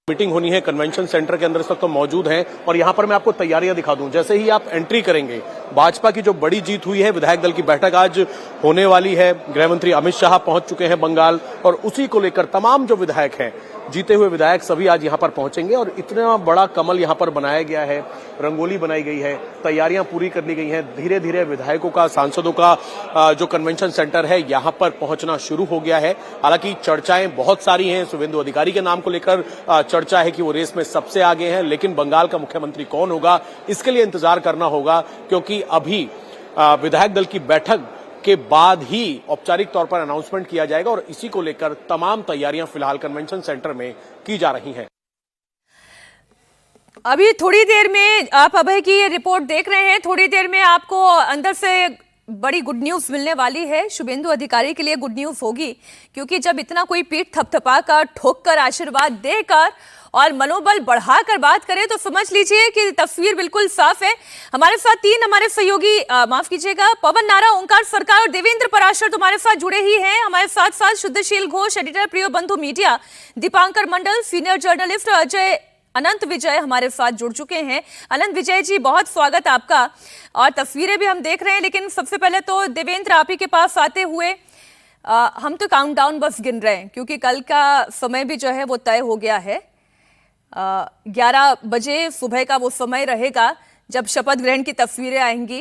Meeting होनी है convention centre के अंदर, इस वक्त तो मौजूद हैं और यहां पर मैं आपको तैयारियां दिखा दूं। जैसे ही आप एंट्री करेंगे, भाजपा की जो बड़ी जीत हुई है, विधायक दल की बैठक आज होने वाली है। गृह मंत्री अमित शाह पहुंच चुके हैं बंगाल और उसी को लेकर तमाम जो विधायक हैं, जीते हुए विधायक सभी आज यहां पर पहुंचेंगे और इतना बड़ा कमल यहां पर बनाया गया है, रंगोली बनाई गई है, तैयारियां पूरी कर ली गई हैं। धीरे धीरे विधायकों का, सांसदों का जो कन्वेंशन सेंटर है यहां पर पहुंचना शुरू हो गया है। हालांकि चर्चाएं बहुत सारी हैं। शुभेंदु अधिकारी के नाम को लेकर चर्चा है कि वो रेस में सबसे आगे हैं, लेकिन बंगाल का मुख्यमंत्री कौन होगा इसके लिए इंतजार करना होगा, क्योंकि अभी विधायक दल की बैठक के बाद ही औपचारिक तौर पर अनाउंसमेंट किया जाएगा और इसी को लेकर तमाम तैयारियां फिलहाल कन्वेंशन सेंटर में की जा रही हैं। अभी थोड़ी देर में आप अभय की ये रिपोर्ट देख रहे हैं, थोड़ी देर में आपको अंदर से बड़ी गुड न्यूज मिलने वाली है। शुभेंदु अधिकारी के लिए गुड न्यूज होगी, क्योंकि जब इतना कोई पीठ थपथपाकर, ठोककर, आशीर्वाद देकर और मनोबल बढ़ाकर बात करें तो समझ लीजिए कि तस्वीर बिल्कुल साफ है। हमारे साथ तीन हमारे सहयोगी, माफ कीजिएगा, पवन नारा, ओंकार सरकार और देवेंद्र पराशर तुम्हारे साथ जुड़े ही हैं। हमारे साथ साथ शुद्धशील घोष, एडिटर प्रियो बंधु मीडिया, दीपांकर मंडल, सीनियर जर्नलिस्ट, अजय अनंत विजय हमारे साथ जुड़ चुके हैं। अनंत विजय जी, बहुत स्वागत आपका। और तस्वीरें भी हम देख रहे हैं, लेकिन सबसे पहले तो देवेंद्र आप ही के पास आते हुए हम तो काउंटडाउन बस गिन रहे हैं, क्योंकि कल का समय भी जो है वो तय हो गया है। 11 बजे सुबह का वो समय रहेगा जब शपथ ग्रहण की तस्वीरें आएंगी,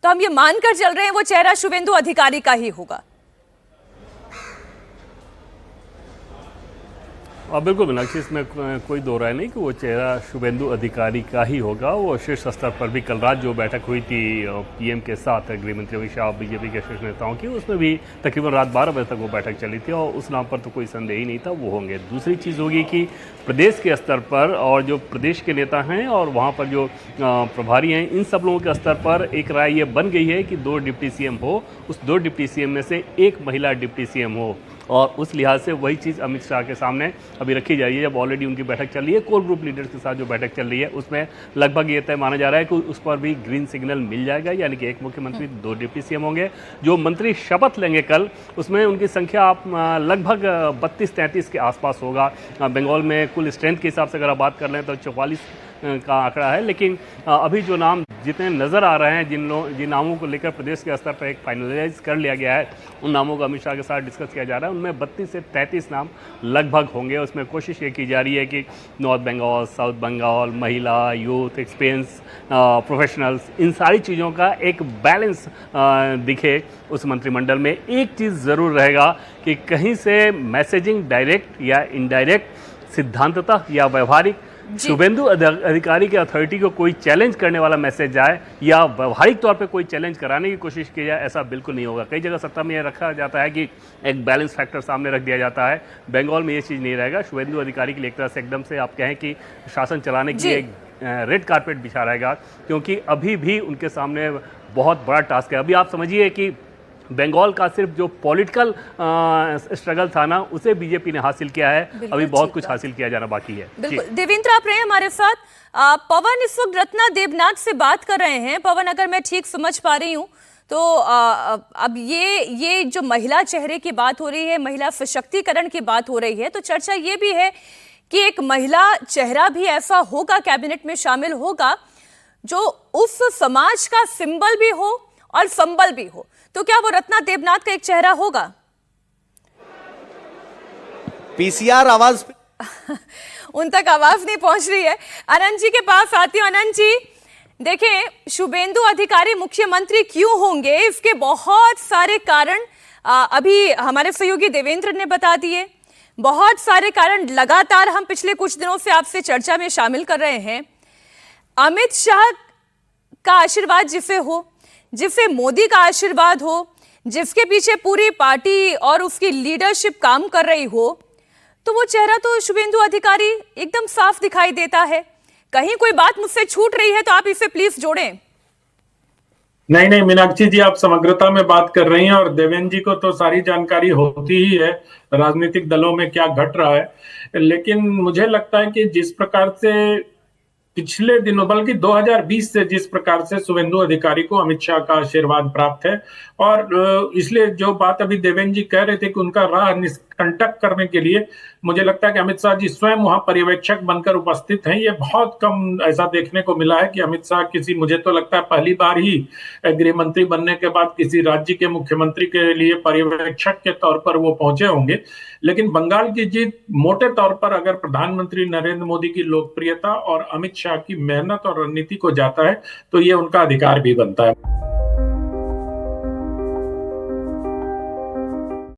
तो हम ये मानकर चल रहे हैं वो चेहरा शुभेंदु अधिकारी का ही होगा। बिल्कुल मीनाक्षी, इसमें कोई दो राय नहीं कि वो चेहरा शुभेंदु अधिकारी का ही होगा। वो शीर्ष स्तर पर भी कल रात जो बैठक हुई थी पीएम के साथ, गृह मंत्री अमित शाह, बीजेपी के शीर्ष नेताओं की, उसमें भी तकरीबन रात 12 बजे तक वो बैठक चली थी और उस नाम पर तो कोई संदेह ही नहीं था, वो होंगे। दूसरी चीज़ होगी कि प्रदेश के स्तर पर और जो प्रदेश के नेता हैं और वहाँ पर जो प्रभारी हैं, इन सब लोगों के स्तर पर एक राय ये बन गई है कि 2 डिप्टी सीएम हो, उस 2 डिप्टी सीएम में से 1 महिला डिप्टी सीएम हो। और उस लिहाज से वही चीज़ अमित शाह के सामने अभी रखी जा रही है। जब ऑलरेडी उनकी बैठक चल रही है, कोर ग्रुप लीडर्स के साथ जो बैठक चल रही है, उसमें लगभग ये तय माना जा रहा है कि उस पर भी ग्रीन सिग्नल मिल जाएगा, यानी कि 1 मुख्यमंत्री, 2 डिप्टी सीएम होंगे। जो मंत्री शपथ लेंगे कल, उसमें उनकी संख्या आप लगभग 32-33 के आसपास होगा। बंगाल में कुल स्ट्रेंथ के हिसाब से अगर आप बात कर लें तो 44 का आंकड़ा है। लेकिन अभी जो नाम जितने नज़र आ रहे हैं, जिन नामों को लेकर प्रदेश के स्तर पर एक फाइनलाइज कर लिया गया है, उन नामों का अमित शाह के साथ डिस्कस किया जा रहा है। उनमें 32 से 33 नाम लगभग होंगे। उसमें कोशिश ये की जा रही है कि नॉर्थ बंगाल, साउथ बंगाल, महिला, यूथ, एक्सपीरियंस, प्रोफेशनल्स, इन सारी चीज़ों का एक बैलेंस दिखे उस मंत्रिमंडल में। एक चीज़ ज़रूर रहेगा कि कहीं से मैसेजिंग डायरेक्ट या इनडायरेक्ट, सिद्धांततः या व्यवहारिक, शुभेंदु अधिकारी के अथॉरिटी को कोई चैलेंज करने वाला मैसेज जाए या व्यवहारिक तौर पे कोई चैलेंज कराने की कोशिश की जाए, ऐसा बिल्कुल नहीं होगा। कई जगह सत्ता में यह रखा जाता है कि एक बैलेंस फैक्टर सामने रख दिया जाता है। बंगाल में ये चीज़ नहीं रहेगा। शुभेंदु अधिकारी के लिए एक तरह से एकदम से आप कहें कि शासन चलाने की एक रेड कारपेट बिछा रहेगा, क्योंकि अभी भी उनके सामने बहुत बड़ा टास्क है। अभी आप समझिए कि बंगाल का सिर्फ जो पॉलिटिकल स्ट्रगल था ना, उसे बीजेपी ने हासिल किया है। अभी बहुत कुछ हासिल किया जाना बाकी है। बिल्कुल। देवेंद्र आप रहे हमारे साथ। पवन इस वक्त रत्ना देवनाथ से बात कर रहे हैं। पवन, अगर मैं ठीक समझ पा रही हूँ तो अब ये जो महिला चेहरे की बात हो रही है, महिला सशक्तिकरण की बात हो रही है, तो चर्चा ये भी है कि एक महिला चेहरा भी ऐसा होगा, कैबिनेट में शामिल होगा, जो उस समाज का सिंबल भी हो और संबल भी हो। तो क्या वो रत्ना देवनाथ का एक चेहरा होगा? पीसीआर आवाज उन तक आवाज नहीं पहुंच रही है। अनंत जी के पास आती हूं। अनंत जी, देखें, शुभेंदु अधिकारी मुख्यमंत्री क्यों होंगे, इसके बहुत सारे कारण अभी हमारे सहयोगी देवेंद्र ने बता दिए। बहुत सारे कारण लगातार हम पिछले कुछ दिनों से आपसे चर्चा में शामिल कर रहे हैं। अमित शाह का आशीर्वाद जिसे हो, जिसे मोदी का आशीर्वाद हो, जिसके पीछे पूरी पार्टी और उसकी लीडरशिप काम कर रही हो, तो वो चेहरा तो शुभेंदु अधिकारी एकदम साफ दिखाई देता है। कहीं कोई बात मुझसे छूट रही है तो आप इसे प्लीज जोड़ें। नहीं मीनाक्षी जी, आप समग्रता में बात कर रही हैं और देवेंद्र जी को तो सारी जानकारी होती ही है राजनीतिक दलों में क्या घट रहा है। लेकिन मुझे लगता है कि जिस प्रकार से पिछले दिनों, बल्कि 2020 से जिस प्रकार से शुभेंदु अधिकारी को अमित शाह का आशीर्वाद प्राप्त है, और इसलिए जो बात अभी देवेंद्र जी कह रहे थे कि उनका राह कंडक्ट करने के लिए मुझे लगता है कि अमित शाह जी स्वयं वहां पर्यवेक्षक बनकर उपस्थित हैं। ये बहुत कम ऐसा देखने को मिला है कि अमित शाह मुझे तो लगता है पहली बार ही गृह मंत्री बनने के बाद किसी राज्य के मुख्यमंत्री के लिए पर्यवेक्षक के तौर पर वो पहुंचे होंगे। लेकिन बंगाल की जीत मोटे तौर पर अगर प्रधानमंत्री नरेंद्र मोदी की लोकप्रियता और अमित शाह की मेहनत और रणनीति को जाता है तो ये उनका अधिकार भी बनता है।